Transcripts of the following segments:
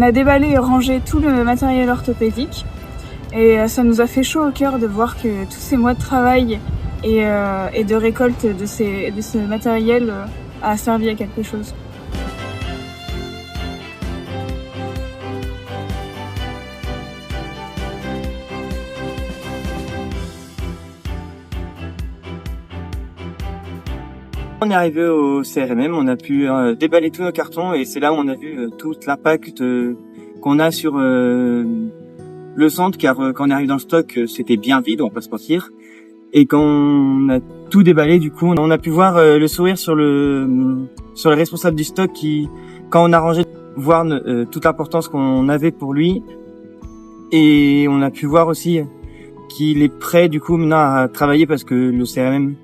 On a déballé et rangé tout le matériel orthopédique et ça nous a fait chaud au cœur de voir que tous ces mois de travail et de récolte de ce matériel a servi à quelque chose. On est arrivé au CRMM, on a pu déballer tous nos cartons et c'est là où on a vu tout l'impact qu'on a sur le centre, car quand on arrive dans le stock, c'était bien vide, on va pas se mentir. Et quand on a tout déballé, du coup, on a pu voir le sourire sur le responsable du stock qui, quand on a rangé, voir toute l'importance qu'on avait pour lui. Et on a pu voir aussi qu'il est prêt, du coup, maintenant à travailler parce que le CRMM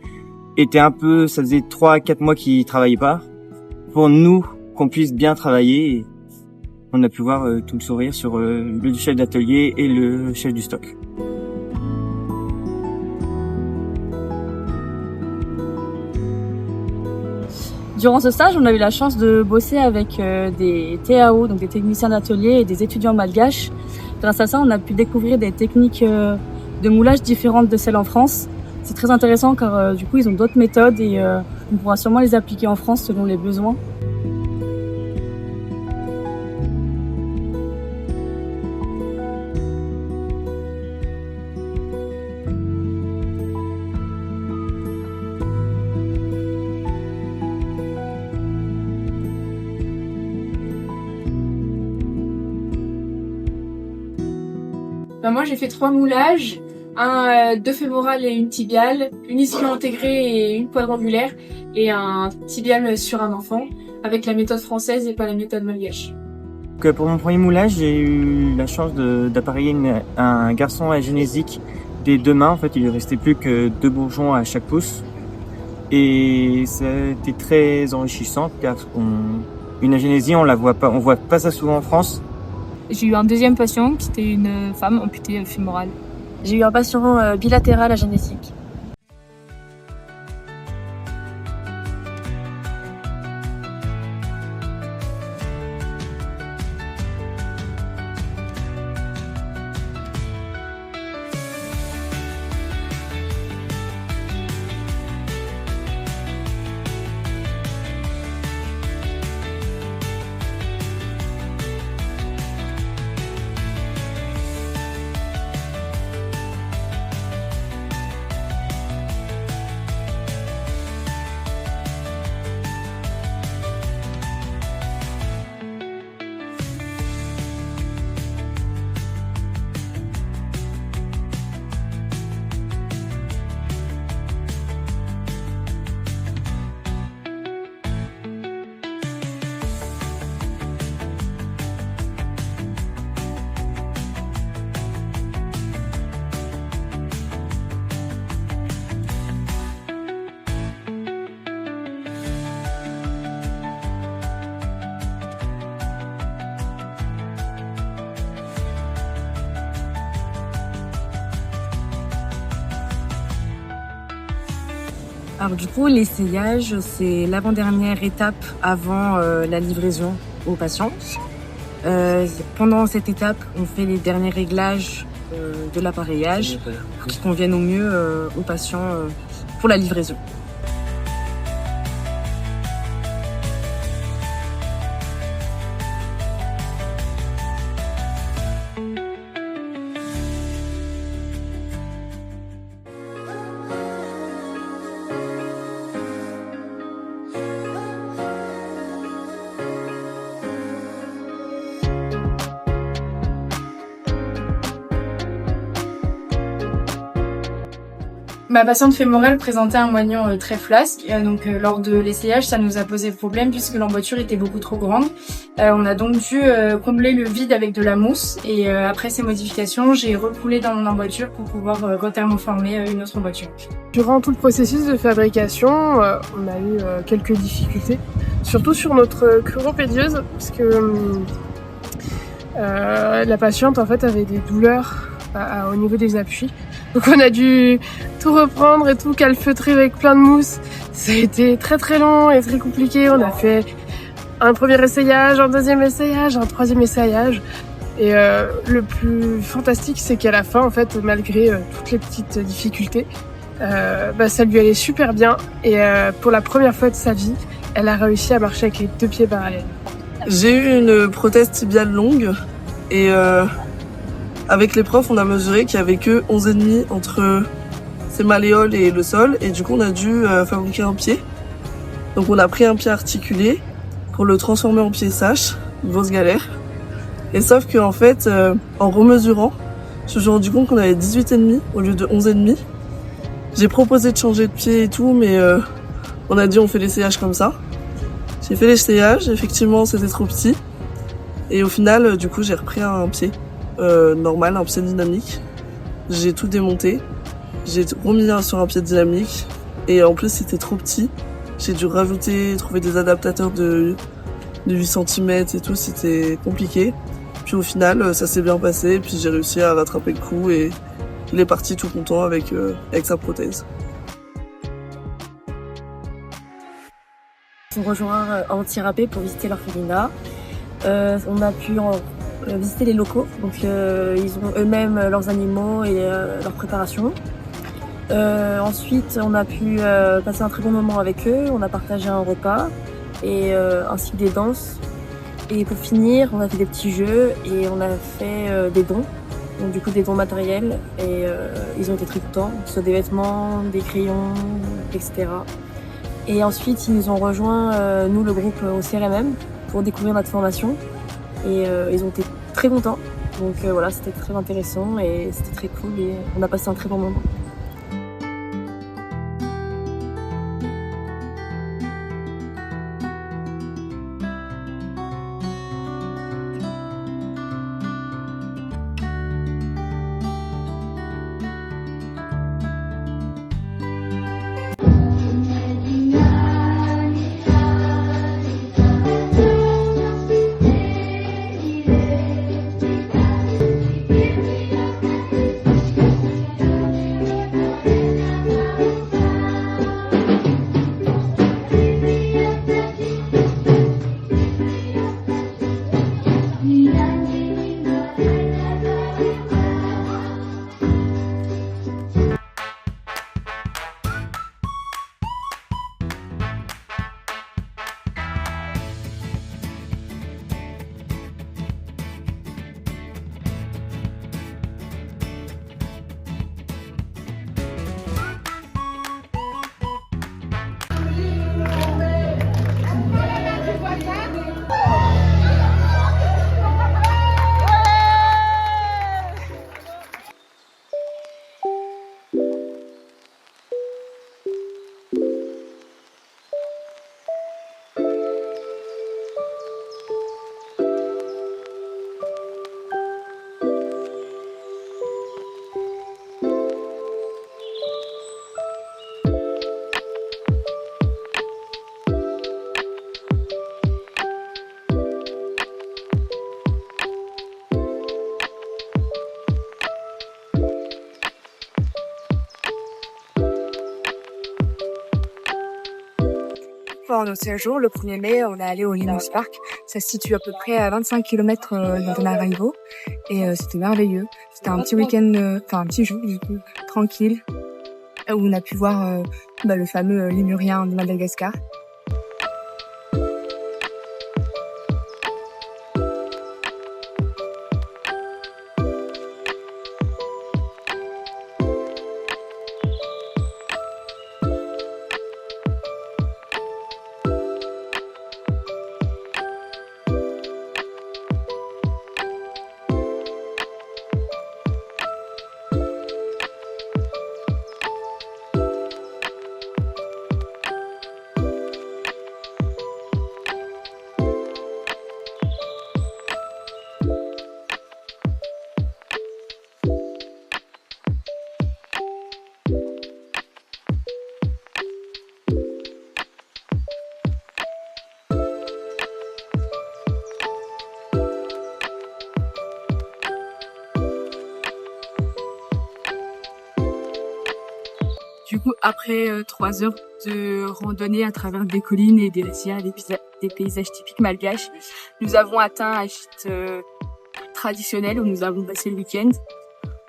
était ça faisait 3 à 4 mois qu'il travaillait pas. Pour nous, qu'on puisse bien travailler, et on a pu voir tout le sourire sur le chef d'atelier et le chef du stock. Durant ce stage, on a eu la chance de bosser avec des TAO, donc des techniciens d'atelier et des étudiants malgaches. Grâce à ça, on a pu découvrir des techniques de moulage différentes de celles en France. C'est très intéressant car du coup, ils ont d'autres méthodes et on pourra sûrement les appliquer en France selon les besoins. Moi, j'ai fait 3 moulages. 2 fémorales et une tibiale, une ischio intégrée et une quadrangulaire, et un tibial sur un enfant, avec la méthode française et pas la méthode malgache. Pour mon premier moulage, j'ai eu la chance d'appareiller un garçon agénésique des 2 mains. En fait, il lui restait plus que 2 bourgeons à chaque pouce. Et c'était très enrichissant, car une agénésie, on voit pas ça souvent en France. J'ai eu un deuxième patient qui était une femme amputée fémorale. J'ai eu un patient bilatéral agénésique. Alors du coup, l'essayage, c'est l'avant-dernière étape avant la livraison aux patients. Pendant cette étape, on fait les derniers réglages de l'appareillage pour qu'ils conviennent au mieux aux patients pour la livraison. Ma patiente fémorale présentait un moignon très flasque, donc lors de l'essayage ça nous a posé problème puisque l'emboîture était beaucoup trop grande. On a donc dû combler le vide avec de la mousse et après ces modifications j'ai recoulé dans mon emboîture pour pouvoir rethermoformer une autre emboîture. Durant tout le processus de fabrication, on a eu quelques difficultés, surtout sur notre chloropédieuse parce que la patiente en fait avait des douleurs au niveau des appuis. Donc on a dû tout reprendre et tout calfeutrer avec plein de mousse. Ça a été très très long et très compliqué. On a fait un premier essayage, un deuxième essayage, un troisième essayage. Et le plus fantastique, c'est qu'à la fin, en fait, malgré toutes les petites difficultés, ça lui allait super bien. Et pour la première fois de sa vie, elle a réussi à marcher avec les 2 pieds parallèles. J'ai eu une prothèse tibiale longue et avec les profs, on a mesuré qu'il y avait que 11,5 entre ses malléoles et le sol. Et du coup, on a dû fabriquer un pied. Donc on a pris un pied articulé pour le transformer en pied sèche, grosse galère. Et sauf que en fait, en remesurant, je me suis rendu compte qu'on avait 18,5 au lieu de 11,5. J'ai proposé de changer de pied et tout, mais on a dit on fait l'essayage comme ça. J'ai fait l'essayage, effectivement c'était trop petit. Et au final, du coup, j'ai repris un pied normal, un pied dynamique. J'ai tout démonté. J'ai remis sur un pied dynamique. Et en plus, c'était trop petit. J'ai dû trouver des adaptateurs de 8 cm et tout, c'était compliqué. Puis au final, ça s'est bien passé, puis j'ai réussi à rattraper le coup et il est parti tout content avec sa prothèse. Ils ont rejoint Anti-Rapé pour visiter l'orphelinat. On a pu visiter les locaux, donc ils ont eux-mêmes leurs animaux et leur préparation. Ensuite, on a pu passer un très bon moment avec eux, on a partagé un repas et ainsi que des danses. Et pour finir, on a fait des petits jeux et on a fait des dons, donc du coup des dons matériels et ils ont été très contents, que ce soit des vêtements, des crayons, etc. Et ensuite, ils nous ont rejoint, nous le groupe au CRMM, pour découvrir notre formation et ils ont été très contents. Donc voilà, c'était très intéressant et c'était très cool et on a passé un très bon moment. Pendant notre séjour, le 1er mai, on est allé au Linus Park. Ça se situe à peu près à 25 km de Naraïvo. Et c'était merveilleux. C'était un petit week-end, un petit jour du coup, tranquille, où on a pu voir le fameux lémurien de Madagascar. Du coup, après 3 heures de randonnée à travers des collines et des rizières, des paysages typiques malgaches. Nous avons atteint un gîte traditionnel où nous avons passé le week-end.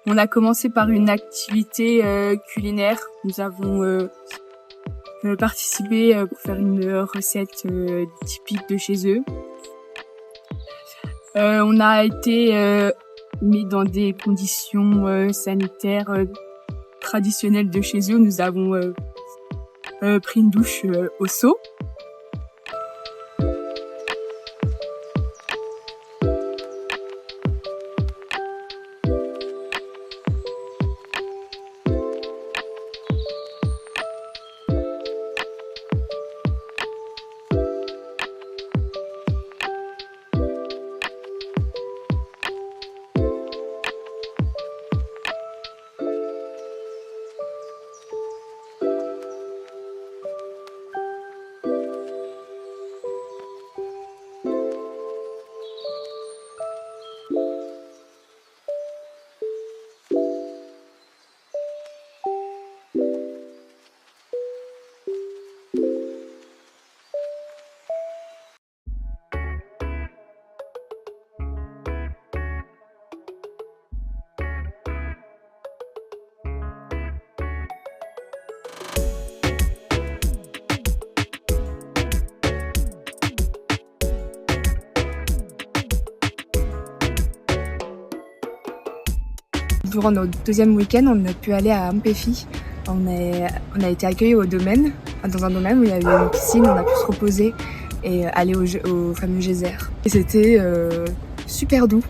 On a commencé par une activité culinaire. Nous avons participé pour faire une recette typique de chez eux. On a été mis dans des conditions sanitaires traditionnelles de chez eux. Nous avons pris une douche au seau. Durant notre deuxième week-end, on a pu aller à Ampéfi. On a été accueillis dans un domaine où il y avait une piscine, on a pu se reposer et aller au fameux geyser. Et c'était super doux.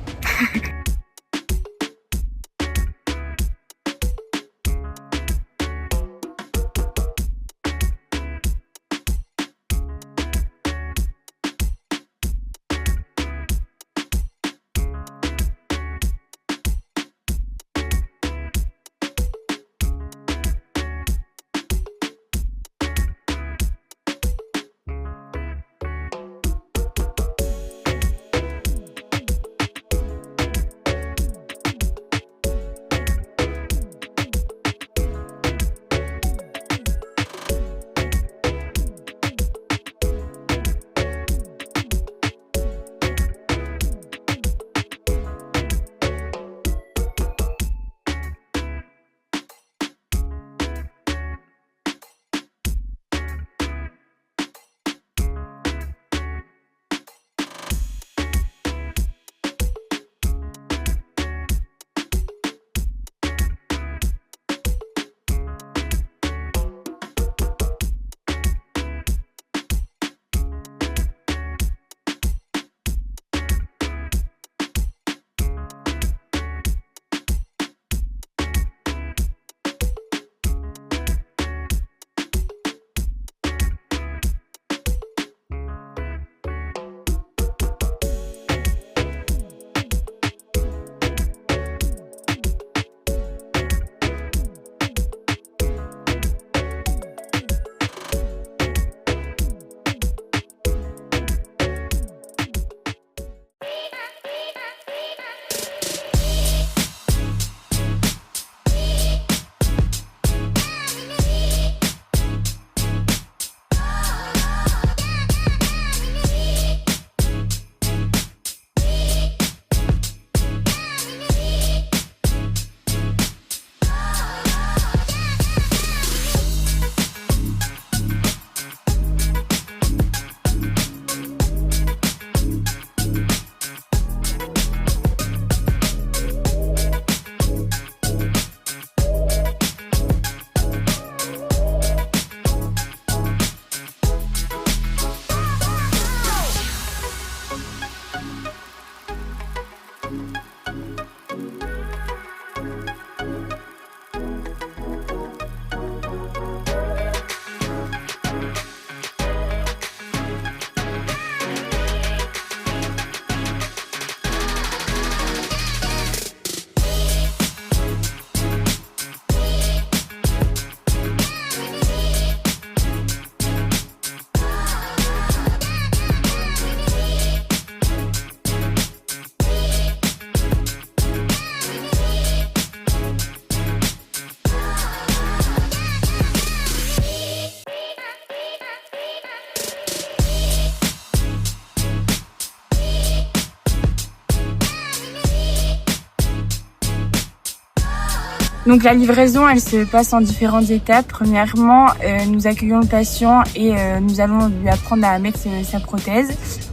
Donc la livraison, elle se passe en différentes étapes. Premièrement, nous accueillons le patient et nous allons lui apprendre à mettre sa prothèse.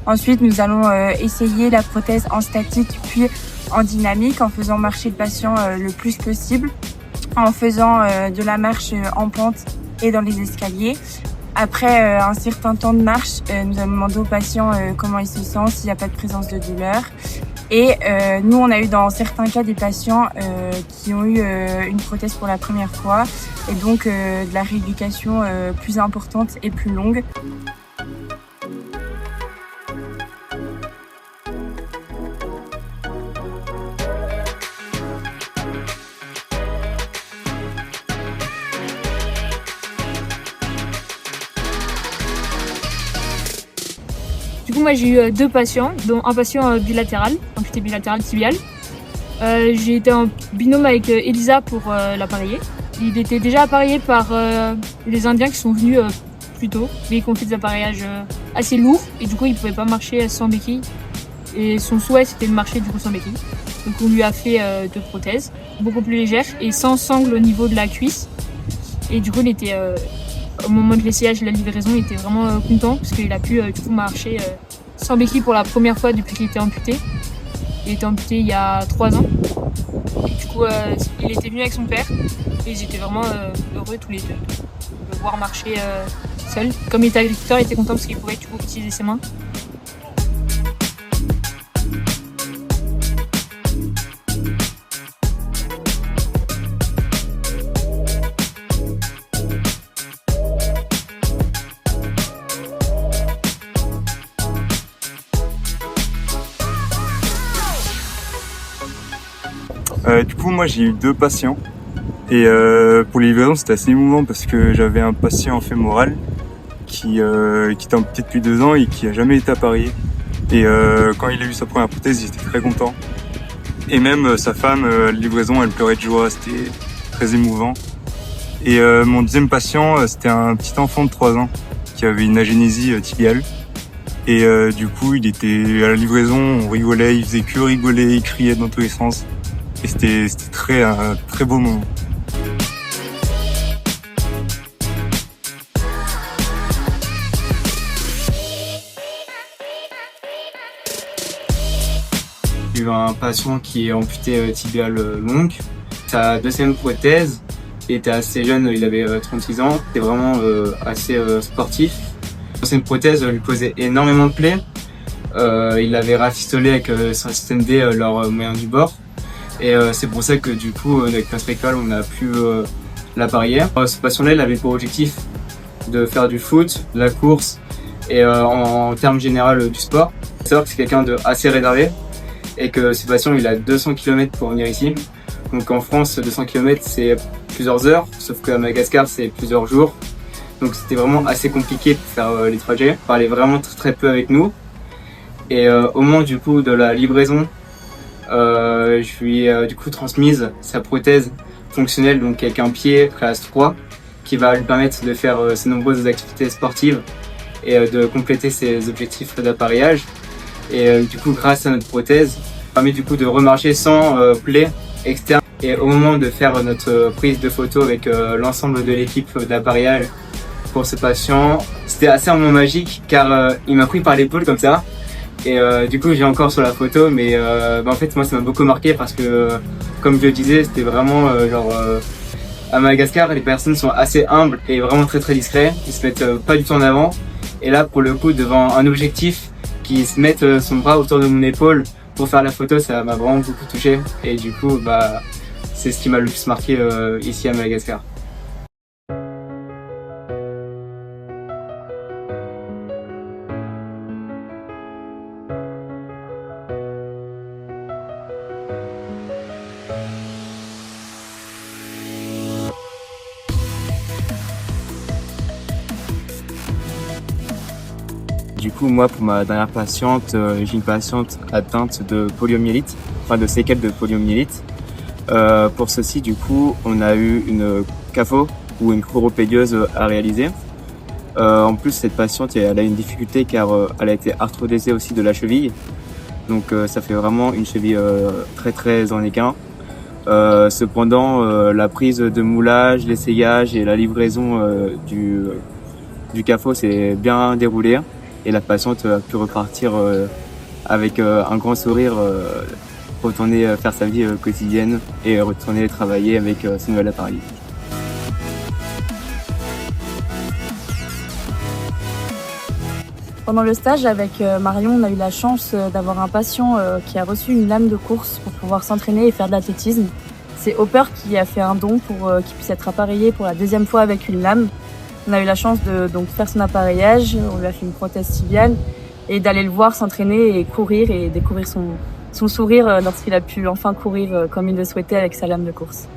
Ensuite, nous allons essayer la prothèse en statique puis en dynamique en faisant marcher le patient le plus possible, en faisant de la marche en pente et dans les escaliers. Après un certain temps de marche, nous allons demander au patient comment il se sent, s'il n'y a pas de présence de douleur. Et nous, on a eu dans certains cas des patients qui ont eu une prothèse pour la première fois et donc de la rééducation plus importante et plus longue. Du coup, moi j'ai eu 2 patients, dont un patient bilatéral, amputé bilatéral tibial. J'ai été en binôme avec Elisa pour l'appareiller. Il était déjà appareillé par les Indiens qui sont venus plus tôt, mais qui ont fait des appareillages assez lourds et du coup il pouvait pas marcher sans béquille. Et son souhait c'était de marcher du coup sans béquille. Donc on lui a fait 2 prothèses, beaucoup plus légères et sans sangle au niveau de la cuisse. Et du coup il était au moment de l'essayage et de la livraison, il était vraiment content parce qu'il a pu du coup marcher sans béquille pour la première fois depuis qu'il était amputé. Il était amputé il y a 3 ans. Et du coup, il était venu avec son père et ils étaient vraiment heureux tous les deux de le voir marcher seul. Comme il était agriculteur, il était content parce qu'il pouvait du coup utiliser ses mains. Du coup, moi j'ai eu 2 patients et pour les livraisons c'était assez émouvant parce que j'avais un patient fémoral qui était amputé depuis 2 ans et qui a jamais été appareillé. Et quand il a eu sa première prothèse, il était très content. Et même sa femme, à la livraison, elle pleurait de joie, c'était très émouvant. Et mon deuxième patient, c'était un petit enfant de 3 ans qui avait une agénésie tibiale. Et du coup, il était à la livraison, on rigolait, il faisait que rigoler, il criait dans tous les sens. Et c'était un très beau moment. J'ai eu un patient qui est amputé tibiale longue. Sa deuxième prothèse, il était assez jeune, il avait 36 ans. C'était vraiment assez sportif. L'ancienne prothèse lui causait énormément de plaies. Il l'avait rafistolé avec son système D, leur moyen du bord. Et c'est pour ça que du coup, avec notre école, on a pu l'appareiller. Ce patient-là, il avait pour objectif de faire du foot, de la course et en termes général du sport. Il faut savoir que c'est quelqu'un de assez réservé et que ce patient, il a 200 km pour venir ici. Donc en France, 200 km, c'est plusieurs heures, sauf qu'à Madagascar, c'est plusieurs jours. Donc c'était vraiment assez compliqué pour faire les trajets. Il parlait vraiment très peu avec nous. Et au moment du coup de la livraison, je lui ai du coup transmise sa prothèse fonctionnelle, donc avec un pied classe 3 qui va lui permettre de faire ses nombreuses activités sportives et de compléter ses objectifs d'appareillage. Et du coup, grâce à notre prothèse, ça permet du coup de remarcher sans plaie externe. Et au moment de faire notre prise de photo avec l'ensemble de l'équipe d'appareillage pour ce patient, c'était assez un moment magique car il m'a pris par l'épaule comme ça. Et du coup j'ai encore sur la photo, mais en fait moi ça m'a beaucoup marqué parce que comme je le disais, c'était vraiment à Madagascar les personnes sont assez humbles et vraiment très discrets, ils se mettent pas du tout en avant. Et là pour le coup devant un objectif, qui se mettent son bras autour de mon épaule pour faire la photo, ça m'a vraiment beaucoup touché. Et du coup c'est ce qui m'a le plus marqué ici à Madagascar. Du coup, moi, pour ma dernière patiente, j'ai une patiente atteinte de poliomyélite, enfin de séquelles de poliomyélite. Pour ceci, du coup, on a eu une CAFO ou une chloropédiose à réaliser. En plus, cette patiente, elle a une difficulté car elle a été arthrodésée aussi de la cheville. Donc, ça fait vraiment une cheville très en équin. Cependant, la prise de moulage, l'essayage et la livraison du CAFO s'est bien déroulée et la patiente a pu repartir avec un grand sourire, retourner faire sa vie quotidienne et retourner travailler avec ce nouvel appareil. Pendant le stage avec Marion, on a eu la chance d'avoir un patient qui a reçu une lame de course pour pouvoir s'entraîner et faire de l'athlétisme. C'est Hopper qui a fait un don pour qu'il puisse être appareillé pour la 2e fois avec une lame. On a eu la chance de donc faire son appareillage, on lui a fait une prothèse tibiale et d'aller le voir s'entraîner et courir et découvrir son sourire lorsqu'il a pu enfin courir comme il le souhaitait avec sa lame de course.